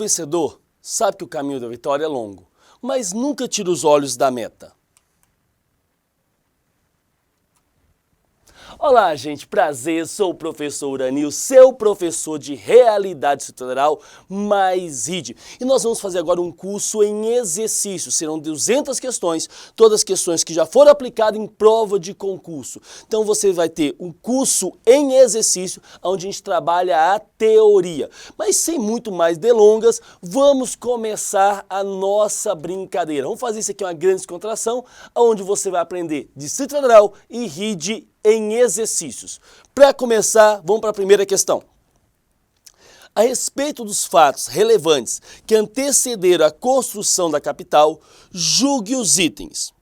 vencedor sabe que o caminho da vitória é longo, mas nunca tira os olhos da meta. Olá, gente, prazer, sou o professor Uranil, seu professor de Realidade Estrutural mais RID. E nós vamos fazer agora um curso em exercícios, serão 200 questões, todas questões que já foram aplicadas em prova de concurso. Então você vai ter um curso em exercício, onde a gente trabalha a teoria. Mas sem muito mais delongas, vamos começar a nossa brincadeira. Vamos fazer isso aqui uma grande descontração, onde você vai aprender Distrito Federal e RID em exercícios. Para começar, vamos para a primeira questão. A respeito dos fatos relevantes que antecederam a construção da capital, julgue os itens.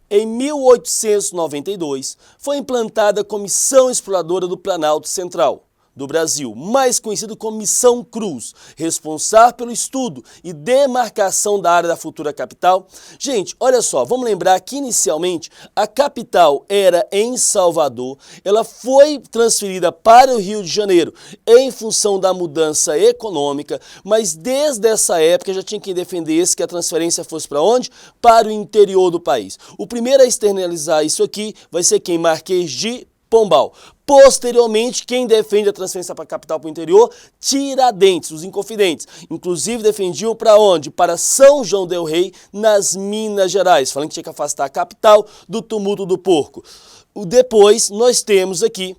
Em 1892, foi implantada a Comissão Exploradora do Planalto Central do Brasil, mais conhecido como Missão Cruz, responsável pelo estudo e demarcação da área da futura capital. Gente, olha só, vamos lembrar que inicialmente a capital era em Salvador, ela foi transferida para o Rio de Janeiro em função da mudança econômica, mas desde essa época já tinha quem defendesse que a transferência fosse para onde? Para o interior do país. O primeiro a externalizar isso aqui vai ser quem? Marquês de Pombal. Posteriormente, quem defende a transferência para a capital para o interior? Tiradentes, os Inconfidentes. Inclusive defendiam para onde? Para São João del Rei, nas Minas Gerais, falando que tinha que afastar a capital do tumulto do porco. Depois, nós temos aqui,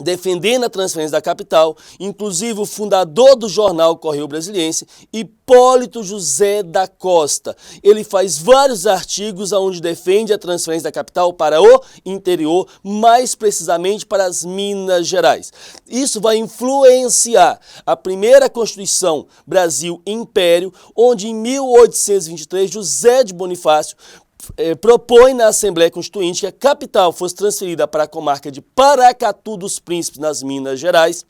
defendendo a transferência da capital, inclusive o fundador do jornal Correio Brasiliense, Hipólito José da Costa. Ele faz vários artigos onde defende a transferência da capital para o interior, mais precisamente para as Minas Gerais. Isso vai influenciar a primeira Constituição Brasil Império, onde em 1823 José de Bonifácio propõe na Assembleia Constituinte que a capital fosse transferida para a comarca de Paracatu dos Príncipes, nas Minas Gerais,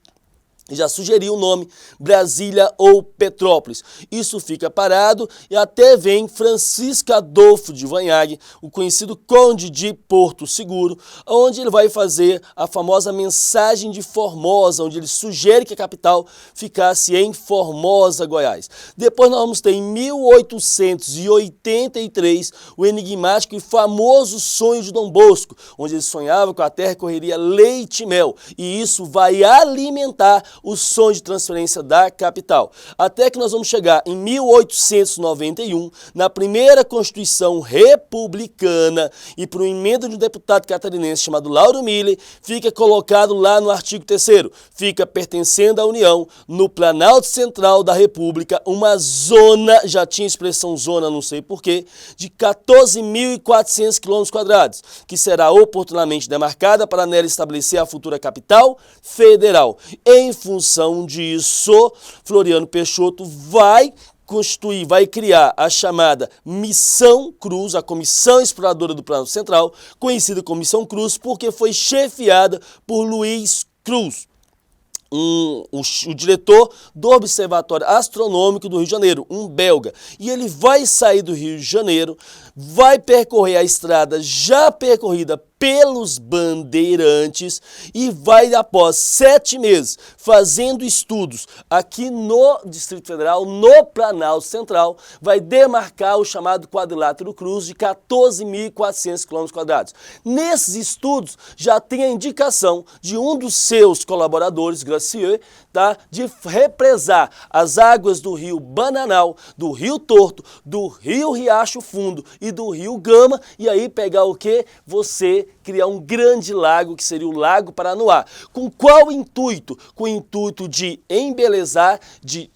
e já sugeriu o nome Brasília ou Petrópolis. Isso fica parado e até vem Francisco Adolfo de Vanhague, o conhecido Conde de Porto Seguro, onde ele vai fazer a famosa Mensagem de Formosa, onde ele sugere que a capital ficasse em Formosa, Goiás. Depois nós vamos ter em 1883 o enigmático e famoso sonho de Dom Bosco, onde ele sonhava que a terra correria leite e mel, e isso vai alimentar o sonho de transferência da capital. Até que nós vamos chegar em 1891, na primeira Constituição Republicana, e por uma emenda de um deputado catarinense chamado Lauro Miller, fica colocado lá no artigo 3º, fica pertencendo à União, no Planalto Central da República, uma zona, já tinha expressão zona, não sei porquê, de 14.400 km², que será oportunamente demarcada para nela estabelecer a futura capital federal. Em função disso, Floriano Peixoto vai criar a chamada Missão Cruz, a Comissão Exploradora do Planalto Central, conhecida como Missão Cruz porque foi chefiada por Luiz Cruz, o diretor do Observatório Astronômico do Rio de Janeiro, um belga. E ele vai sair do Rio de Janeiro, vai percorrer a estrada já percorrida pelos bandeirantes e vai, após 7 meses, fazendo estudos aqui no Distrito Federal, no Planalto Central, vai demarcar o chamado quadrilátero Cruz de 14.400 km². Nesses estudos já tem a indicação de um dos seus colaboradores, Gracieux, tá, de represar as águas do rio Bananal, do rio Torto, do rio Riacho Fundo e do rio Gama, e aí pegar o que? Você criar um grande lago, que seria o Lago Paranoá. Com qual intuito? Com o intuito de embelezar, de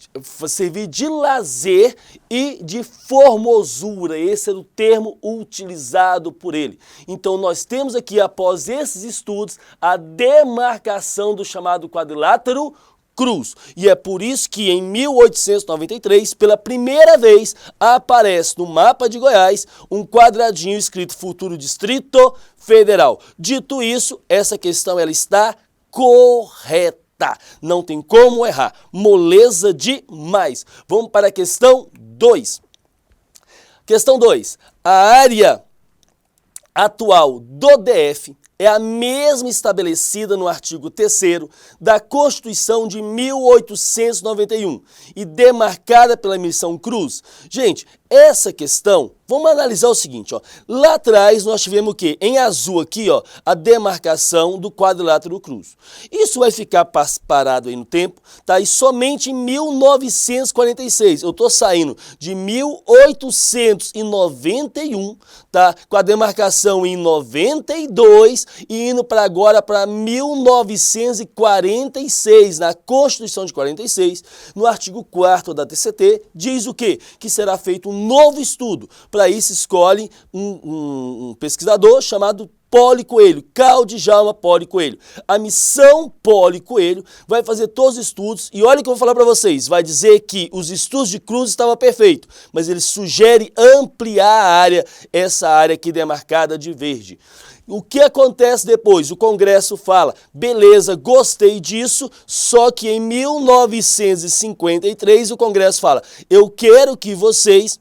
servir de lazer e de formosura. Esse era o termo utilizado por ele. Então nós temos aqui, após esses estudos, a demarcação do chamado quadrilátero Cruz. E é por isso que em 1893, pela primeira vez, aparece no mapa de Goiás um quadradinho escrito Futuro Distrito Federal. Dito isso, essa questão ela está correta. Não tem como errar. Moleza demais. Vamos para a questão 2. Questão 2. A área atual do DF é a mesma estabelecida no artigo 3º da Constituição de 1891 e demarcada pela Missão Cruz. Gente, essa questão, vamos analisar o seguinte, ó. Lá atrás nós tivemos o quê? Em azul aqui, ó, a demarcação do quadrilátero cruz. Isso vai ficar parado aí no tempo, tá? E somente em 1946, eu estou saindo de 1891, tá? Com a demarcação em 92 e indo para agora para 1946, na Constituição de 46, no artigo 4º da TCT, diz o quê? Que será feito um novo estudo. Para isso escolhe um pesquisador chamado Poli Coelho, Claudio Poli Coelho. A missão Poli Coelho vai fazer todos os estudos e olha o que eu vou falar para vocês, vai dizer que os estudos de Cruz estavam perfeitos, mas ele sugere ampliar a área, essa área aqui demarcada de verde. O que acontece depois? O Congresso fala, beleza, gostei disso, só que em 1953 o Congresso fala, eu quero que vocês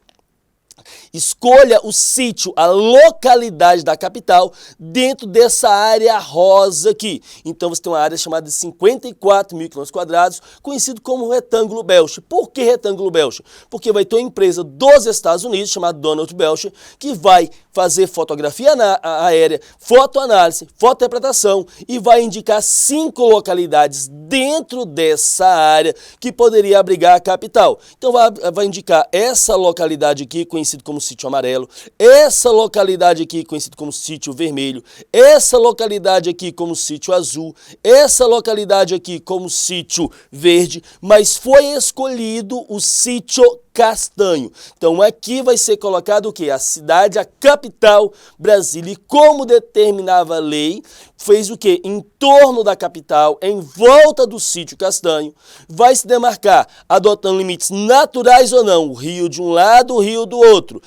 escolha o sítio, a localidade da capital dentro dessa área rosa aqui. Então você tem uma área chamada de 54 mil km², conhecido como retângulo Belcher. Por que retângulo Belcher? Porque vai ter uma empresa dos Estados Unidos chamada Donald Belcher que vai fazer fotografia aérea, fotoanálise, fotointerpretação e vai indicar 5 localidades dentro dessa área que poderia abrigar a capital. Então vai indicar essa localidade aqui, conhecido como sítio amarelo, essa localidade aqui, conhecido como sítio vermelho, essa localidade aqui como sítio azul, essa localidade aqui como sítio verde, mas foi escolhido o sítio Castanho. Então aqui vai ser colocado o que? A cidade, a capital, Brasília. E como determinava a lei, fez o que? Em torno da capital, em volta do sítio Castanho, vai se demarcar, adotando limites naturais ou não, o rio de um lado, o rio do outro.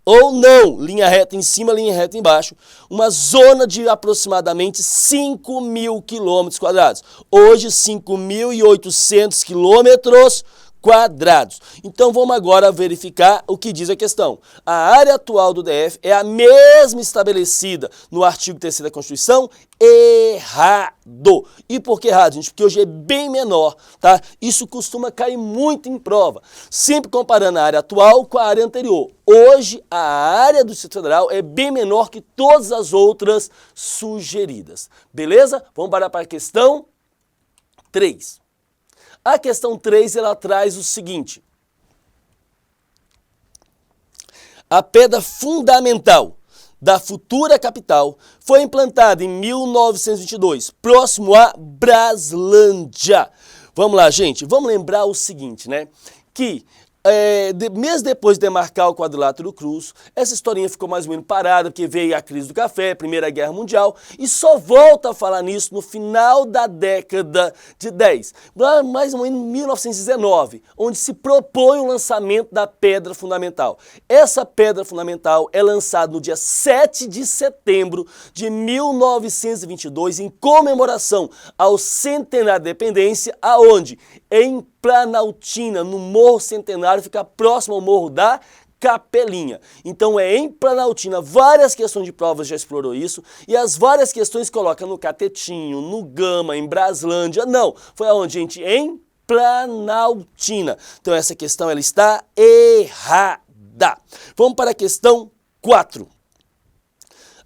Ou não, linha reta em cima, linha reta embaixo, uma zona de aproximadamente 5 mil km². Hoje, 5.800 km². Então vamos agora verificar o que diz a questão. A área atual do DF é a mesma estabelecida no artigo 3º da Constituição? Errado. E por que errado, gente? Porque hoje é bem menor, tá? Isso costuma cair muito em prova, sempre comparando a área atual com a área anterior. Hoje a área do Distrito Federal é bem menor que todas as outras sugeridas. Beleza? Vamos para a questão 3. A questão 3, ela traz o seguinte. A pedra fundamental da futura capital foi implantada em 1922, próximo a Braslândia. Vamos lá, gente, vamos lembrar o seguinte, né? Que mesmo depois de demarcar o quadrilátero cruz, essa historinha ficou mais ou menos parada, porque veio a crise do café, Primeira Guerra Mundial, e só volta a falar nisso no final da década de 10, mais ou menos em 1919, onde se propõe o lançamento da pedra fundamental. Essa pedra fundamental é lançada no dia 7 de setembro de 1922, em comemoração ao centenário da independência, aonde? Em Planaltina, no Morro Centenário, fica próximo ao Morro da Capelinha. Então é em Planaltina, várias questões de provas já explorou isso, e as várias questões colocam no Catetinho, no Gama, em Braslândia, não, foi aonde, gente? Em Planaltina. Então essa questão ela está errada. Vamos para a questão 4.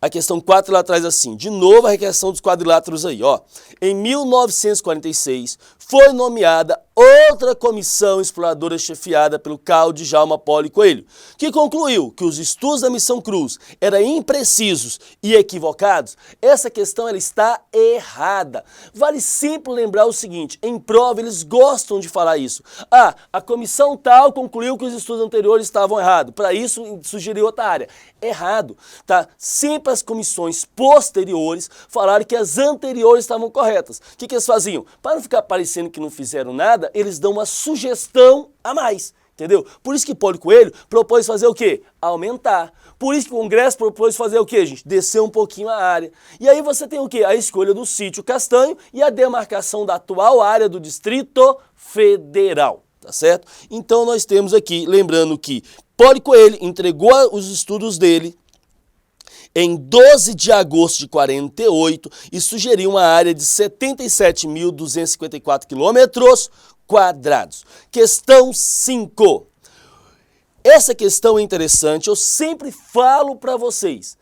A questão 4 ela traz assim, de novo a requisição dos quadriláteros aí, ó. Em 1946 foi nomeada outra comissão exploradora chefiada pelo Claudio Poli Coelho, que concluiu que os estudos da Missão Cruz eram imprecisos e equivocados. Essa questão ela está errada. Vale sempre lembrar o seguinte, em prova eles gostam de falar isso. Ah, a comissão tal concluiu que os estudos anteriores estavam errados, para isso sugeriu outra área. Errado, tá? Sempre as comissões posteriores falaram que as anteriores estavam corretas. O que eles faziam? Para não ficar parecendo que não fizeram nada, eles dão uma sugestão a mais, entendeu? Por isso que Poli Coelho propôs fazer o quê? Aumentar. Por isso que o Congresso propôs fazer o quê, gente? Descer um pouquinho a área. E aí você tem o quê? A escolha do sítio Castanho e a demarcação da atual área do Distrito Federal, tá certo? Então nós temos aqui, lembrando que Poli Coelho entregou os estudos dele em 12 de agosto de 48 e sugeriu uma área de 77.254 quilômetros quadrados. Questão 5. Essa questão é interessante, eu sempre falo para vocês.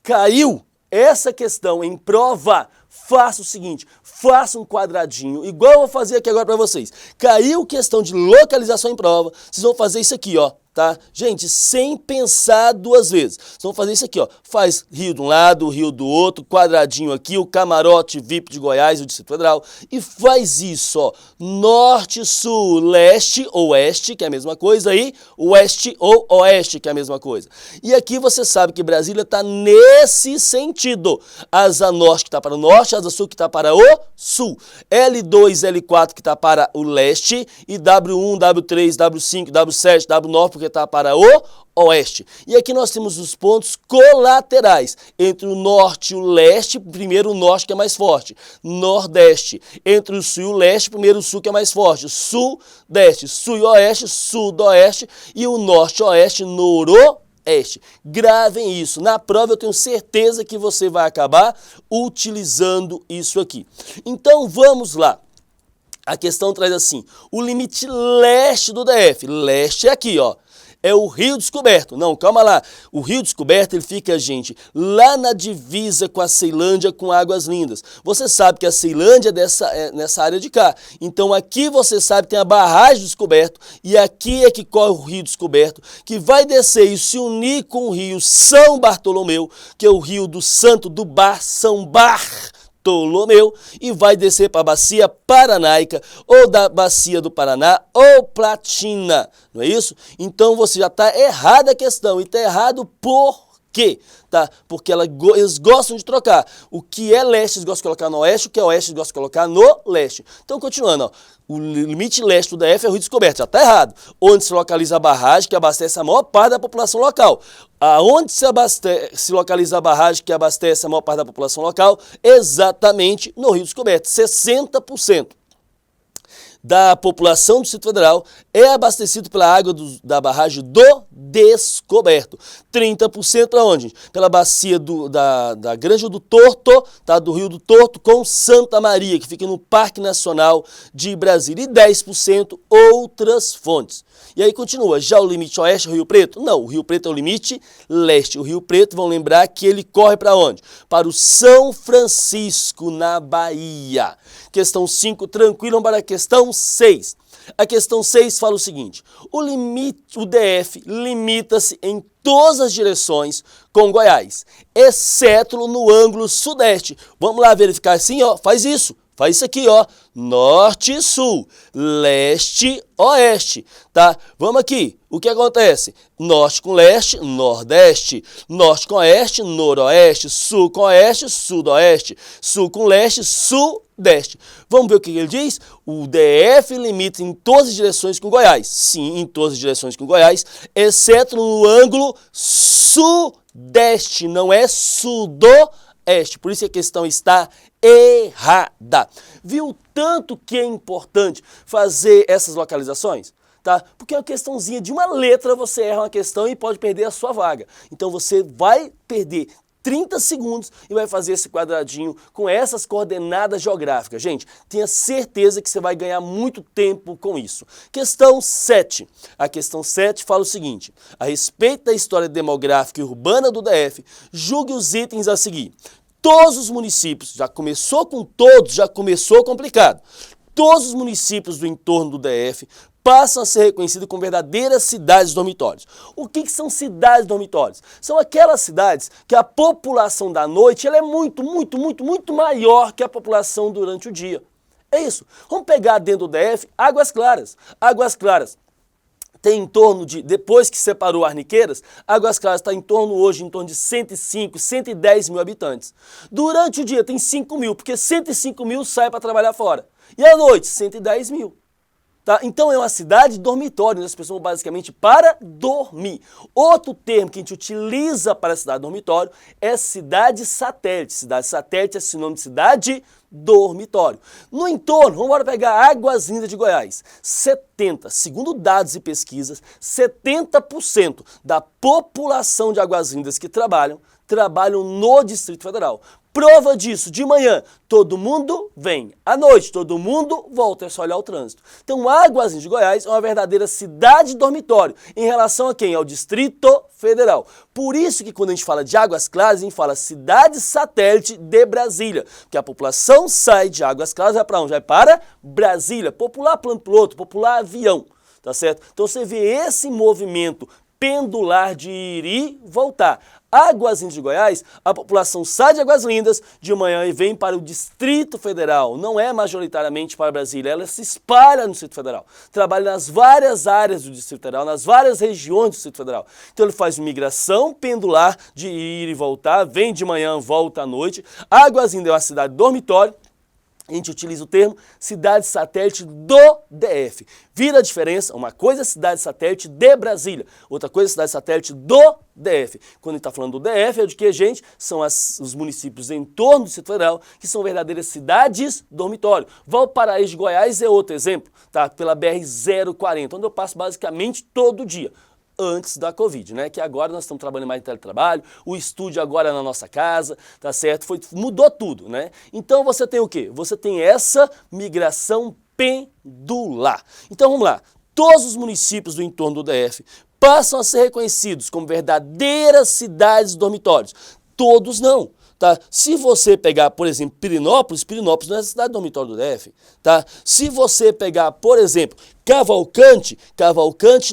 Caiu essa questão em prova, faça o seguinte, faça um quadradinho, igual eu vou fazer aqui agora para vocês. Caiu questão de localização em prova, vocês vão fazer isso aqui, ó. Tá? Gente, sem pensar duas vezes. Vocês vão fazer isso aqui, ó. Faz rio de um lado, rio do outro, quadradinho aqui, o camarote VIP de Goiás e o Distrito Federal. E faz isso, ó. Norte, sul, leste, oeste, que é a mesma coisa, e oeste ou oeste, que é a mesma coisa. E aqui você sabe que Brasília está nesse sentido. Asa norte que está para o norte, asa sul que está para o sul. L2, L4 que está para o leste e W1, W3, W5, W7, W9, porque está para o oeste. E aqui nós temos os pontos colaterais entre o norte e o leste, primeiro o norte que é mais forte, nordeste. Entre o sul e o leste, primeiro o sul que é mais forte, sudeste, sul e oeste, sudoeste e o norte-oeste, noroeste. Gravem isso. Na prova eu tenho certeza que você vai acabar utilizando isso aqui. Então vamos lá. A questão traz assim, o limite leste do DF, leste é aqui, ó. É o Rio Descoberto. Não, calma lá. O Rio Descoberto, ele fica, gente, lá na divisa com a Ceilândia, com Águas Lindas. Você sabe que a Ceilândia é nessa área de cá. Então aqui você sabe tem a barragem do Descoberto e aqui é que corre o Rio Descoberto, que vai descer e se unir com o Rio São Bartolomeu, que é o Rio do Santo do Bar, São Bartolomeu, e vai descer para a Bacia Paranaica, ou da Bacia do Paraná, ou Platina, não é isso? Então você já está errada a questão, e está errado por quê? Tá? Porque eles gostam de trocar. O que é leste eles gostam de colocar no oeste, o que é oeste eles gostam de colocar no leste. Então continuando, ó, o limite leste do DF é o Rio Descoberto, já está errado. Onde se localiza a barragem que abastece a maior parte da população local. Aonde se localiza a barragem que abastece a maior parte da população local? Exatamente no Rio Descoberto, 60% da população do Distrito Federal é abastecido pela água da barragem do Descoberto. 30% aonde? Pela bacia da Granja do Torto, tá? Do Rio do Torto com Santa Maria, que fica no Parque Nacional de Brasília. E 10% outras fontes. E aí continua, já o limite oeste é o Rio Preto? Não, o Rio Preto é o limite leste. O Rio Preto, vão lembrar que ele corre para onde? Para o São Francisco, na Bahia. Questão 5, tranquilo, para a questão 6. A questão 6 fala o seguinte, o DF limita-se em todas as direções com Goiás, exceto no ângulo sudeste. Vamos lá verificar assim, ó, faz isso. Faz isso aqui, ó, norte, sul, leste, oeste, tá? Vamos aqui, o que acontece? Norte com leste, nordeste, norte com oeste, noroeste, sul com oeste, sudoeste, sul com leste, sudeste. Vamos ver o que ele diz? O DF limita em todas as direções com Goiás. Sim, em todas as direções com Goiás, exceto no ângulo sudeste, não é sudoeste. Por isso que a questão está errada. Viu tanto que é importante fazer essas localizações? Tá? Porque é uma questãozinha de uma letra, você erra uma questão e pode perder a sua vaga. Então você vai perder 30 segundos e vai fazer esse quadradinho com essas coordenadas geográficas. Gente, tenha certeza que você vai ganhar muito tempo com isso. Questão 7. A questão 7 fala o seguinte, a respeito da história demográfica e urbana do DF, julgue os itens a seguir. Todos os municípios, já começou com todos, já começou complicado. Todos os municípios do entorno do DF passam a ser reconhecidos como verdadeiras cidades dormitórios. O que são cidades dormitórios? São aquelas cidades que a população da noite ela é muito maior que a população durante o dia. É isso. Vamos pegar dentro do DF Águas Claras. Águas Claras tem em torno de, depois que separou Arniqueiras, Águas Claras está em torno de 105, 110 mil habitantes. Durante o dia tem 5 mil, porque 105 mil sai para trabalhar fora. E à noite, 110 mil. Tá? Então é uma cidade dormitório, onde as pessoas vão basicamente para dormir. Outro termo que a gente utiliza para cidade dormitório é cidade satélite. Cidade satélite é sinônimo de cidade dormitório. No entorno, vamos agora pegar Águas Lindas de Goiás. Segundo dados e pesquisas, 70% da população de Águas Lindas que trabalham no Distrito Federal. Prova disso, de manhã todo mundo vem, à noite todo mundo volta, é só olhar o trânsito. Então Águas Lindas de Goiás é uma verdadeira cidade dormitório em relação a quem? Ao Distrito Federal. Por isso que quando a gente fala de Águas Claras, a gente fala cidade satélite de Brasília, porque a população sai de Águas Claras e vai para onde? Vai para Brasília, popular plano piloto, popular avião, tá certo? Então você vê esse movimento pendular de ir e voltar. Águas Lindas de Goiás, a população sai de Águas Lindas de manhã e vem para o Distrito Federal. Não é majoritariamente para Brasília, ela se espalha no Distrito Federal. Trabalha nas várias áreas do Distrito Federal, nas várias regiões do Distrito Federal. Então ele faz migração pendular de ir e voltar, vem de manhã, volta à noite. Águas Lindas é uma cidade dormitório. A gente utiliza o termo cidade satélite do DF. Vira a diferença, uma coisa é cidade satélite de Brasília, outra coisa é cidade satélite do DF. Quando a gente está falando do DF, é de que, gente, são os municípios em torno do Distrito Federal, que são verdadeiras cidades dormitório. Valparaíso de Goiás é outro exemplo, tá? Pela BR-040, onde eu passo basicamente todo dia. Antes da Covid, né? Que agora nós estamos trabalhando mais em teletrabalho, o estúdio agora é na nossa casa, tá certo? Mudou tudo, né? Então você tem o quê? Você tem essa migração pendular. Então vamos lá, todos os municípios do entorno do DF passam a ser reconhecidos como verdadeiras cidades dormitórios. Todos não. Tá? Se você pegar, por exemplo, Pirenópolis não é cidade dormitório do DF. Tá? Se você pegar, por exemplo, Cavalcante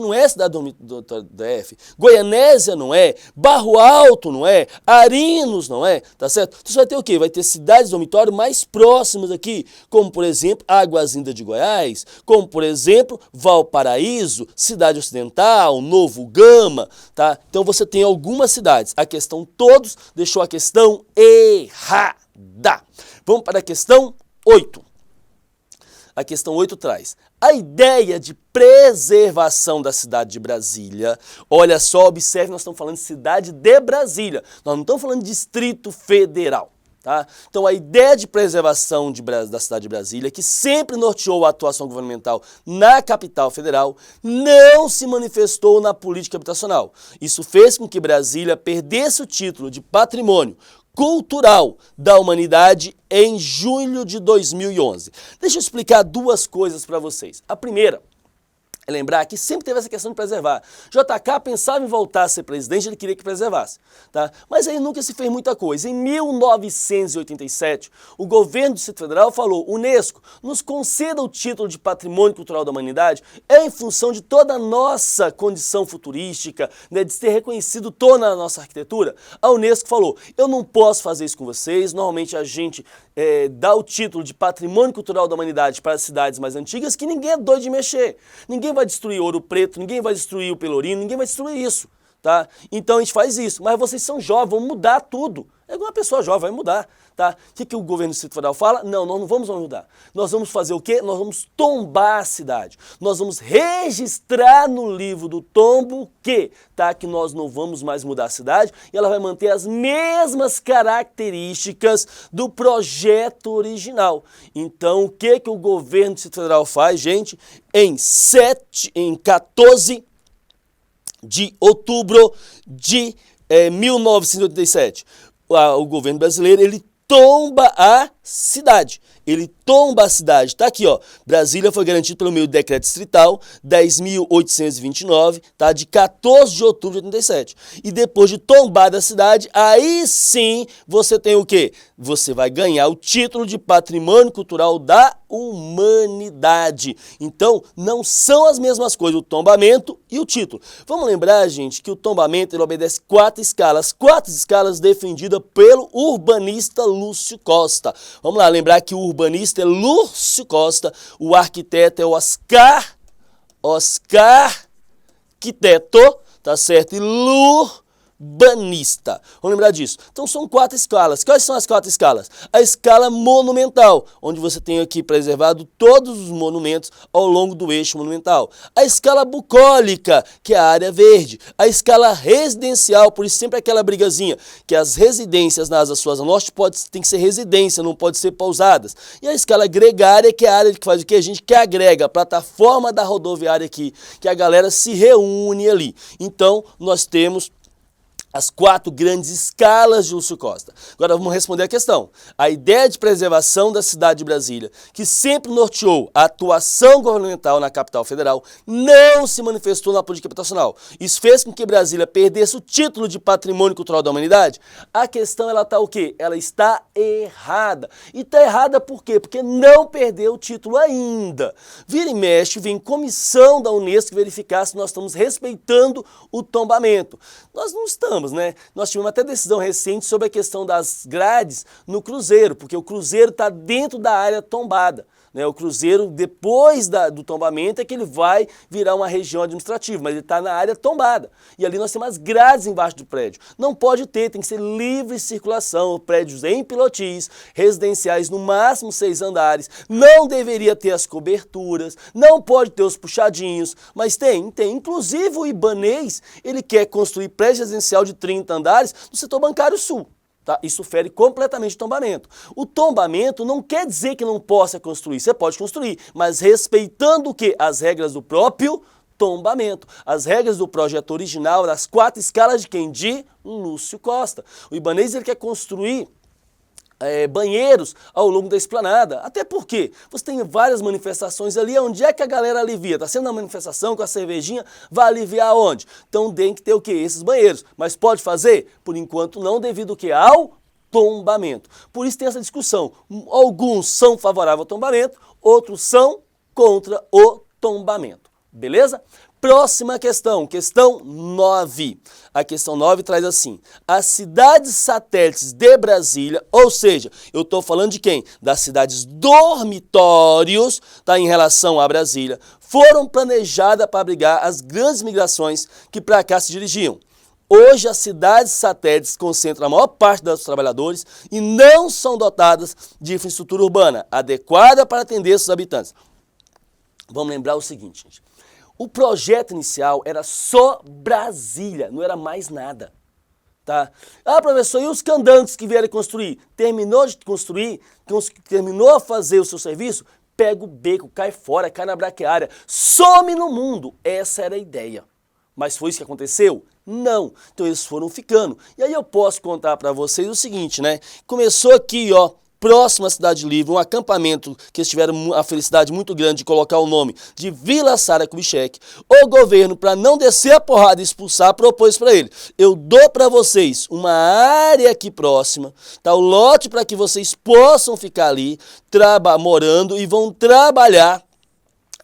não é cidade dormitório do DF. Goianésia não é, Barro Alto não é, Arinos não é, tá certo? Então você vai ter o quê? Vai ter cidades dormitório mais próximas aqui, como por exemplo Águas Lindas de Goiás, como por exemplo Valparaíso, Cidade Ocidental, Novo Gama, tá? Então você tem algumas cidades. A questão todos deixou a questão errada. Vamos para a questão 8. A questão 8 traz a ideia de preservação da cidade de Brasília. Olha só, observe, nós estamos falando de cidade de Brasília, nós não estamos falando de Distrito Federal. Tá? Então a ideia de preservação da cidade de Brasília, que sempre norteou a atuação governamental na capital federal, não se manifestou na política habitacional. Isso fez com que Brasília perdesse o título de patrimônio cultural da humanidade em julho de 2011. Deixa eu explicar duas coisas para vocês. A primeira é lembrar que sempre teve essa questão de preservar. JK pensava em voltar a ser presidente, ele queria que preservasse. Tá? Mas aí nunca se fez muita coisa. Em 1987, o governo do Distrito Federal falou: Unesco, nos conceda o título de Patrimônio Cultural da Humanidade, em função de toda a nossa condição futurística, né, de ter reconhecido toda a nossa arquitetura. A Unesco falou: eu não posso fazer isso com vocês, normalmente a gente dá o título de Patrimônio Cultural da Humanidade para as cidades mais antigas, que ninguém é doido de mexer. Ninguém vai destruir Ouro Preto, ninguém vai destruir o Pelourinho, ninguém vai destruir isso, tá? Então a gente faz isso, mas vocês são jovens, vão mudar tudo. É igual uma pessoa jovem, vai mudar, tá? O que o governo do Distrito Federal fala? Não, nós não vamos mudar. Nós vamos fazer o quê? Nós vamos tombar a cidade. Nós vamos registrar no livro do tombo que nós não vamos mais mudar a cidade e ela vai manter as mesmas características do projeto original. Então, o que o governo do Distrito Federal faz, gente? Em 14 de outubro de 1987, o governo brasileiro, ele tomba a cidade. Ele tomba a cidade. Tá aqui, ó. Brasília foi garantido pelo meio do decreto distrital 10.829, tá? De 14 de outubro de 87. E depois de tombada a cidade, aí sim você tem o quê? Você vai ganhar o título de Patrimônio Cultural da Humanidade. Então, não são as mesmas coisas, o tombamento e o título. Vamos lembrar, gente, que o tombamento ele obedece 4 escalas defendidas pelo urbanista Lúcio Costa. Vamos lá, lembrar que o urbanista é Lúcio Costa, o arquiteto é Oscar Arquiteto, tá certo? E urbanista. Vamos lembrar disso. Então são 4 escalas. Quais são as 4 escalas? A escala monumental, onde você tem aqui preservado todos os monumentos ao longo do eixo monumental. A escala bucólica, que é a área verde. A escala residencial, por isso sempre aquela brigazinha, que as residências na Asa Sul, Asa Norte tem que ser residência, não pode ser pousadas. E a escala gregária, que é a área que faz o que? A gente que agrega, a plataforma da rodoviária aqui, que a galera se reúne ali. Então, nós temos as 4 grandes escalas de Lúcio Costa. Agora vamos responder a questão. A ideia de preservação da cidade de Brasília, que sempre norteou a atuação governamental na capital federal, não se manifestou na política habitacional. Isso fez com que Brasília perdesse o título de patrimônio cultural da humanidade? A questão, ela está o quê? Ela está errada. E está errada por quê? Porque não perdeu o título ainda. Vira e mexe, vem comissão da Unesco verificar se nós estamos respeitando o tombamento. Nós não estamos. Né? Nós tivemos até decisão recente sobre a questão das grades no Cruzeiro, porque o Cruzeiro está dentro da área tombada. Né? O Cruzeiro, depois do tombamento, é que ele vai virar uma região administrativa, mas ele está na área tombada. E ali nós temos as grades embaixo do prédio. Não pode ter, tem que ser livre circulação, prédios em pilotis, residenciais no máximo 6 andares, não deveria ter as coberturas, não pode ter os puxadinhos, mas tem. Inclusive o Ibanez, ele quer construir prédio residencial de 30 andares no setor bancário sul. Tá? Isso fere completamente o tombamento. O tombamento não quer dizer que não possa construir, você pode construir, mas respeitando o quê? As regras do próprio tombamento. As regras do projeto original, das 4 escalas de quem? De Lúcio Costa. O Ibanez, ele quer construir banheiros ao longo da esplanada. Até porque você tem várias manifestações ali, onde é que a galera alivia? Está sendo uma manifestação com a cervejinha, vai aliviar aonde? Então tem que ter o quê? Esses banheiros. Mas pode fazer? Por enquanto não, devido o quê? Ao tombamento. Por isso tem essa discussão. Alguns são favoráveis ao tombamento, outros são contra o tombamento. Beleza? Próxima questão, questão 9. A questão 9 traz assim: as cidades satélites de Brasília, ou seja, eu estou falando de quem? Das cidades dormitórios, tá, em relação a Brasília, foram planejadas para abrigar as grandes migrações que para cá se dirigiam. Hoje as cidades satélites concentram a maior parte dos trabalhadores e não são dotadas de infraestrutura urbana adequada para atender seus habitantes. Vamos lembrar o seguinte, gente. O projeto inicial era só Brasília, não era mais nada. Tá? Ah, professor, e os candangos que vieram construir? Terminou de construir, terminou a fazer o seu serviço? Pega o beco, cai fora, cai na braquiária, some no mundo. Essa era a ideia. Mas foi isso que aconteceu? Não. Então eles foram ficando. E aí eu posso contar para vocês o seguinte, né? Começou aqui, ó, próximo à Cidade Livre, um acampamento que eles tiveram a felicidade muito grande de colocar o nome de Vila Sara Kubitschek. O governo, para não descer a porrada e expulsar, propôs para ele: eu dou para vocês uma área aqui próxima, tá, o lote para que vocês possam ficar ali morando e vão trabalhar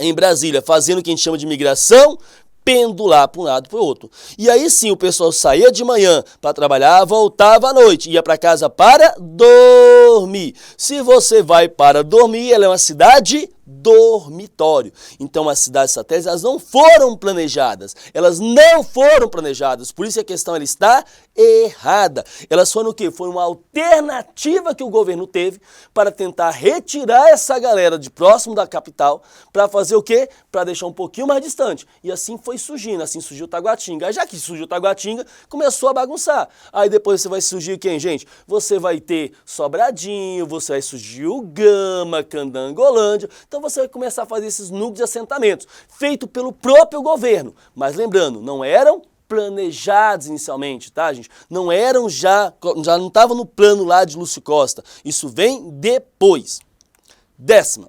em Brasília, fazendo o que a gente chama de migração pendular para um lado e para o outro. E aí sim o pessoal saía de manhã para trabalhar, voltava à noite, ia para casa para dormir. Se você vai para dormir, ela é uma cidade dormitório. Então as cidades satélites, elas não foram planejadas. Elas não foram planejadas. Por isso a questão ela está errada. Elas foram o quê? Foi uma alternativa que o governo teve para tentar retirar essa galera de próximo da capital para fazer o quê? Para deixar um pouquinho mais distante. E assim foi surgindo. Assim surgiu Taguatinga. Aí já que surgiu Taguatinga, começou a bagunçar. Aí depois você vai surgir quem, gente? Você vai ter Sobradinho, você vai surgir o Gama, Candangolândia. Então você vai começar a fazer esses núcleos de assentamentos, feito pelo próprio governo. Mas lembrando, não eram planejados inicialmente, tá, gente? Não eram já não estava no plano lá de Lúcio Costa. Isso vem depois. 10ª.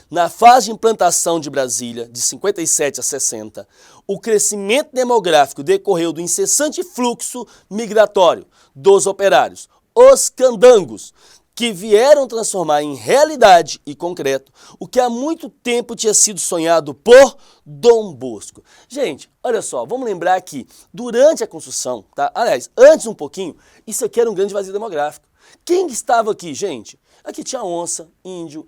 Na fase de implantação de Brasília, de 57 a 60, o crescimento demográfico decorreu do incessante fluxo migratório dos operários, os candangos, que vieram transformar em realidade e concreto o que há muito tempo tinha sido sonhado por Dom Bosco. Gente, olha só, vamos lembrar que durante a construção, tá? Aliás, antes um pouquinho, isso aqui era um grande vazio demográfico. Quem estava aqui, gente? Aqui tinha onça, índio,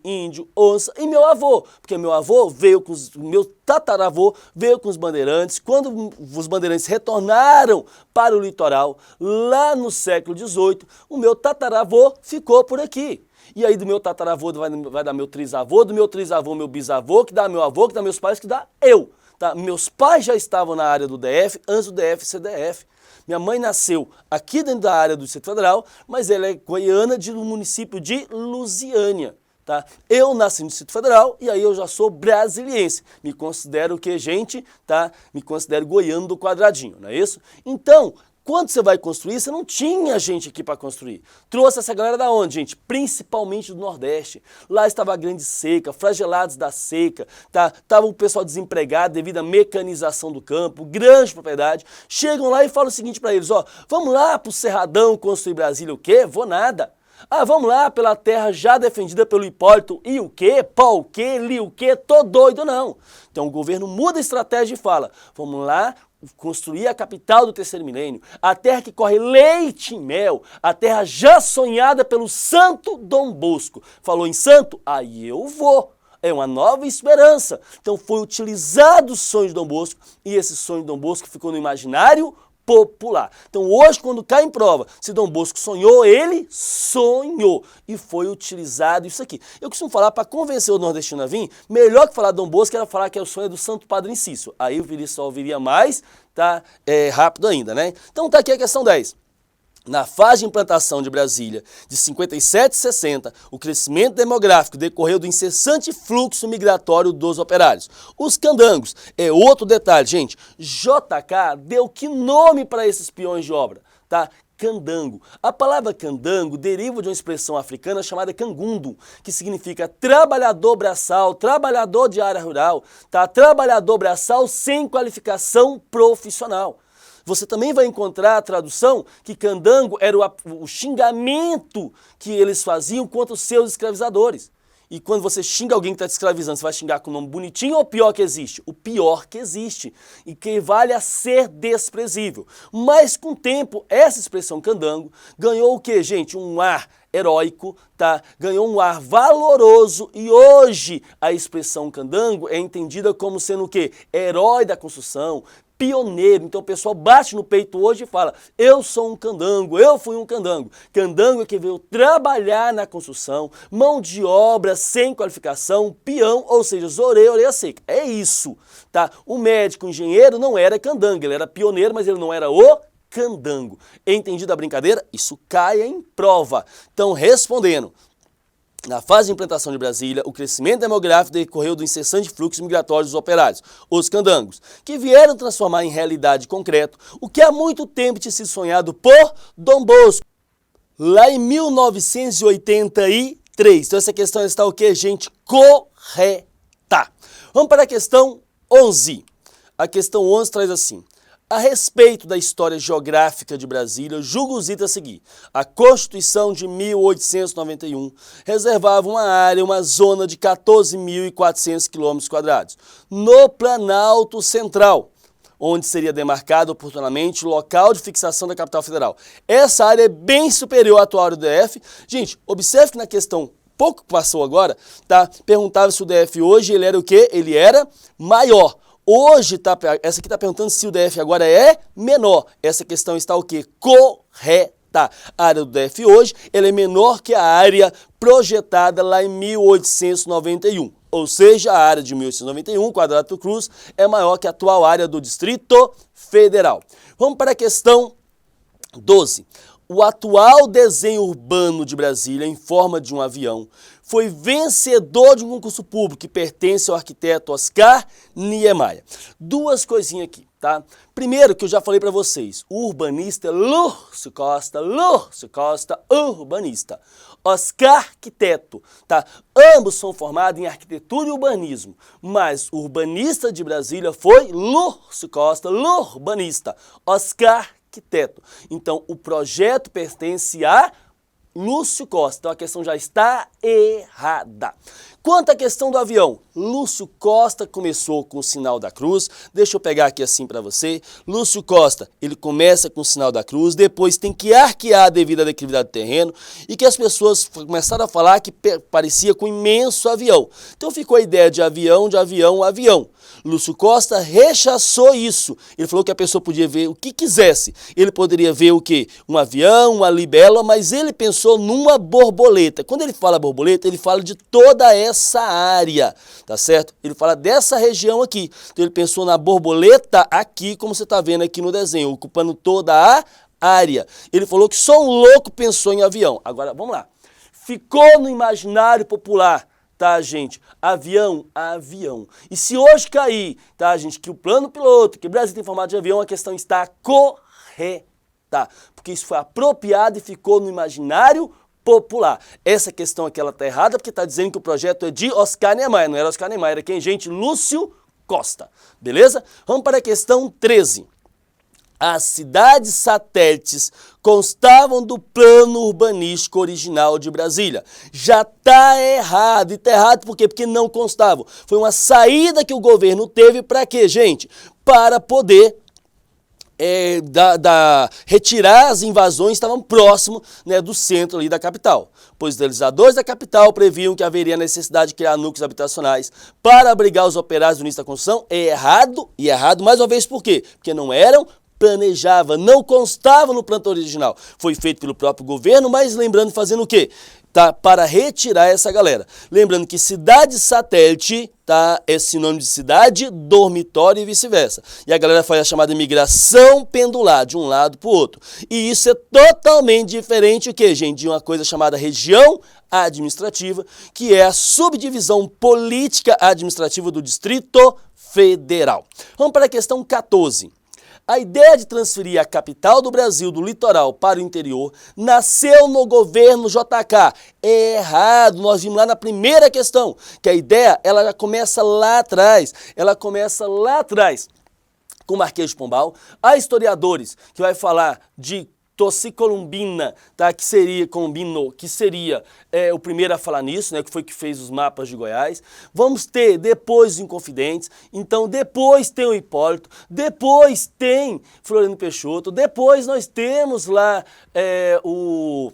onça e meu avô, porque meu avô veio com meu tataravô veio com os bandeirantes. Quando os bandeirantes retornaram para o litoral, lá no século XVIII, o meu tataravô ficou por aqui. E aí do meu tataravô vai dar meu trisavô, do meu trisavô meu bisavô, que dá meu avô, que dá meus pais, que dá eu. Tá? Meus pais já estavam na área do DF antes do DF ser DF. Minha mãe nasceu aqui dentro da área do Distrito Federal, mas ela é goiana do município de Lusiânia. Tá? Eu nasci no Distrito Federal e aí eu já sou brasiliense. Me considero o que, gente? Tá? Me considero goiano do quadradinho, não é isso? Então, quando você vai construir, você não tinha gente aqui para construir. Trouxe essa galera da onde, gente? Principalmente do Nordeste. Lá estava a grande seca, flagelados da seca, tá? Tava o pessoal desempregado devido à mecanização do campo, grande propriedade. Chegam lá e falam o seguinte para eles, ó, vamos lá pro Cerradão construir Brasília, o quê? Vou nada. Ah, vamos lá pela terra já defendida pelo Hipólito, e o quê? Pau o quê? Li o quê? Tô doido não. Então o governo muda a estratégia e fala, vamos lá construir a capital do terceiro milênio, a terra que corre leite e mel, a terra já sonhada pelo Santo Dom Bosco. Falou em santo? Aí eu vou. É uma nova esperança. Então foi utilizado o sonho de Dom Bosco e esse sonho de Dom Bosco ficou no imaginário popular. Então hoje, quando cai em prova, se Dom Bosco sonhou, ele sonhou e foi utilizado isso aqui. Eu costumo falar, para convencer o nordestino a vir, melhor que falar Dom Bosco era falar que é o sonho do Santo Padre Cício. Aí o pessoal viria mais, tá? Rápido ainda, né? Então tá aqui a questão 10. Na fase de implantação de Brasília, de 57 e 60, o crescimento demográfico decorreu do incessante fluxo migratório dos operários. Os candangos é outro detalhe, gente. JK deu que nome para esses peões de obra, tá? Candango. A palavra candango deriva de uma expressão africana chamada cangundo, que significa trabalhador braçal, trabalhador de área rural, tá? Trabalhador braçal sem qualificação profissional. Você também vai encontrar a tradução que candango era o xingamento que eles faziam contra os seus escravizadores. E quando você xinga alguém que está te escravizando, você vai xingar com o nome bonitinho ou o pior que existe? O pior que existe e que vale a ser desprezível. Mas com o tempo, essa expressão candango ganhou o que, gente? Um ar heróico, tá? Ganhou um ar valoroso e hoje a expressão candango é entendida como sendo o quê? Herói da construção, pioneiro. Então o pessoal bate no peito hoje e fala, eu sou um candango, eu fui um candango. Candango é que veio trabalhar na construção, mão de obra sem qualificação, peão, ou seja, orelha seca. É isso, tá? O médico, o engenheiro não era candango, ele era pioneiro, mas ele não era o candango. Entendido a brincadeira? Isso cai em prova. Então, respondendo, na fase de implantação de Brasília, o crescimento demográfico decorreu do incessante fluxo migratório dos operários, os candangos, que vieram transformar em realidade concreto o que há muito tempo tinha sido sonhado por Dom Bosco, lá em 1983. Então essa questão está o que, gente? Correta. Vamos para a questão 11. A questão 11 traz assim. A respeito da história geográfica de Brasília, julgo os itens a seguir. A Constituição de 1891 reservava uma área, uma zona de 14.400 km², no Planalto Central, onde seria demarcado oportunamente o local de fixação da capital federal. Essa área é bem superior à atual área do DF. Gente, observe que na questão pouco que passou agora, tá? Perguntava se o DF hoje ele era o quê? Ele era maior. Hoje, essa aqui está perguntando se o DF agora é menor. Essa questão está o quê? Correta. A área do DF hoje ela é menor que a área projetada lá em 1891. Ou seja, a área de 1891, Quadrado Cruz, é maior que a atual área do Distrito Federal. Vamos para a questão 12. O atual desenho urbano de Brasília, em forma de um avião, foi vencedor de um concurso público que pertence ao arquiteto Oscar Niemeyer. Duas coisinhas aqui, tá? Primeiro, que eu já falei para vocês, o urbanista Lúcio Costa, urbanista. Oscar, arquiteto, tá? Ambos são formados em arquitetura e urbanismo, mas o urbanista de Brasília foi Lúcio Costa, urbanista. Oscar, arquiteto. Então, o projeto pertence a Lúcio Costa. Então, a questão já está errada. Quanto à questão do avião, Lúcio Costa começou com o sinal da cruz. Deixa eu pegar aqui assim para você. Lúcio Costa, ele começa com o sinal da cruz, depois tem que arquear devido à declividade do terreno e que as pessoas começaram a falar que parecia com um imenso avião. Então ficou a ideia de avião, avião. Lúcio Costa rechaçou isso. Ele falou que a pessoa podia ver o que quisesse. Ele poderia ver o quê? Um avião, uma libélula, mas ele pensou numa borboleta. Quando ele fala borboleta, ele fala de toda essa área, tá certo? Ele fala dessa região aqui. Então ele pensou na borboleta aqui, como você está vendo aqui no desenho, ocupando toda a área. Ele falou que só um louco pensou em avião. Agora, vamos lá. Ficou no imaginário popular, tá, gente? Avião. E se hoje cair, tá, gente, que o plano piloto, que o Brasil tem formato de avião, a questão está correta. Porque isso foi apropriado e ficou no imaginário popular. Essa questão aqui, ela tá errada, porque tá dizendo que o projeto é de Oscar Niemeyer. Não era Oscar Niemeyer, era quem, gente? Lúcio Costa. Beleza? Vamos para a questão 13. As cidades satélites constavam do plano urbanístico original de Brasília. Já está errado. E está errado por quê? Porque não constavam. Foi uma saída que o governo teve para quê, gente? Para poder retirar as invasões que estavam próximo, né, do centro ali da capital. Pois os idealizadores da capital previam que haveria necessidade de criar núcleos habitacionais para abrigar os operários do início da construção. É errado, e errado mais uma vez por quê? Porque não eram planejava, não constava no plano original. Foi feito pelo próprio governo, mas lembrando, fazendo o quê? Tá, para retirar essa galera. Lembrando que cidade satélite, tá, é sinônimo de cidade, dormitório e vice-versa. E a galera faz a chamada migração pendular, de um lado para o outro. E isso é totalmente diferente o quê, gente? De uma coisa chamada região administrativa, que é a subdivisão política administrativa do Distrito Federal. Vamos para a questão 14. A ideia de transferir a capital do Brasil do litoral para o interior nasceu no governo JK. É errado, nós vimos lá na primeira questão, que a ideia ela já começa lá atrás, com o Marquês de Pombal. Há historiadores que vai falar de Toxicolumbina, tá? que seria o primeiro a falar nisso, né? que foi que fez os mapas de Goiás. Vamos ter depois os Inconfidentes, então depois tem o Hipólito, depois tem Floriano Peixoto, depois nós temos lá o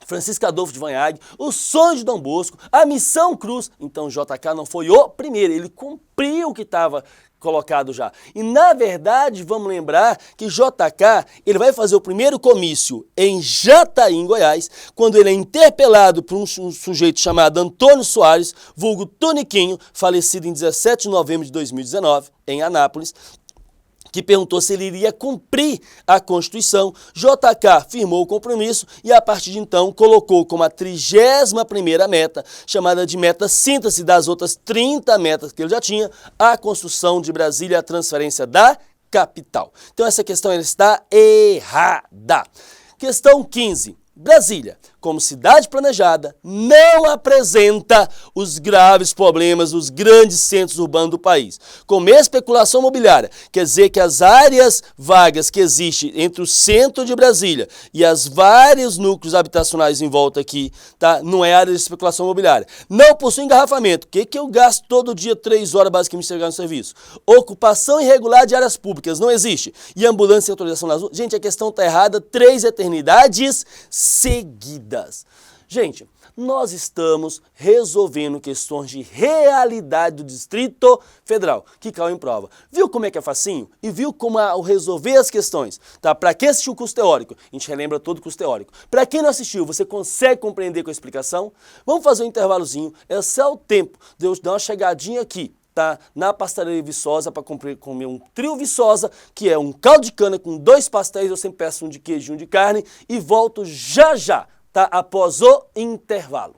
Francisco Adolfo de Vanhag, o Sonho de Dom Bosco, a Missão Cruz. Então JK não foi o primeiro, ele cumpriu o que estava colocado já. E na verdade, vamos lembrar que JK, ele vai fazer o primeiro comício em Jataí, em Goiás, quando ele é interpelado por um sujeito chamado Antônio Soares, vulgo Toniquinho, falecido em 17 de novembro de 2019, em Anápolis, que perguntou se ele iria cumprir a Constituição. JK firmou o compromisso e, a partir de então, colocou como a 31ª meta, chamada de meta síntese das outras 30 metas que ele já tinha, a construção de Brasília, a transferência da capital. Então, essa questão ela está errada. Questão 15. Brasília, como cidade planejada, não apresenta os graves problemas dos grandes centros urbanos do país. Como especulação imobiliária, quer dizer que as áreas vagas que existem entre o centro de Brasília e as vários núcleos habitacionais em volta aqui, tá? Não é área de especulação imobiliária. Não possui engarrafamento. O que eu gasto todo dia 3 horas basicamente chegando no serviço? Ocupação irregular de áreas públicas, não existe. E ambulância e autorização nas ruas? Gente, a questão está errada. 3 eternidades seguidas. Gente, nós estamos resolvendo questões de realidade do Distrito Federal, que caiu em prova. Viu como é que é facinho? E viu como resolver as questões? Tá? Para quem assistiu o curso teórico, a gente relembra todo o curso teórico. Para quem não assistiu, você consegue compreender com a explicação? Vamos fazer um intervalozinho, é só o tempo de eu dar uma chegadinha aqui, tá? Na pastelaria Viçosa para comer um trio Viçosa, que é um caldo de cana com 2 pastéis, eu sempre peço um de queijo e um de carne, e volto já já, tá? Após o intervalo.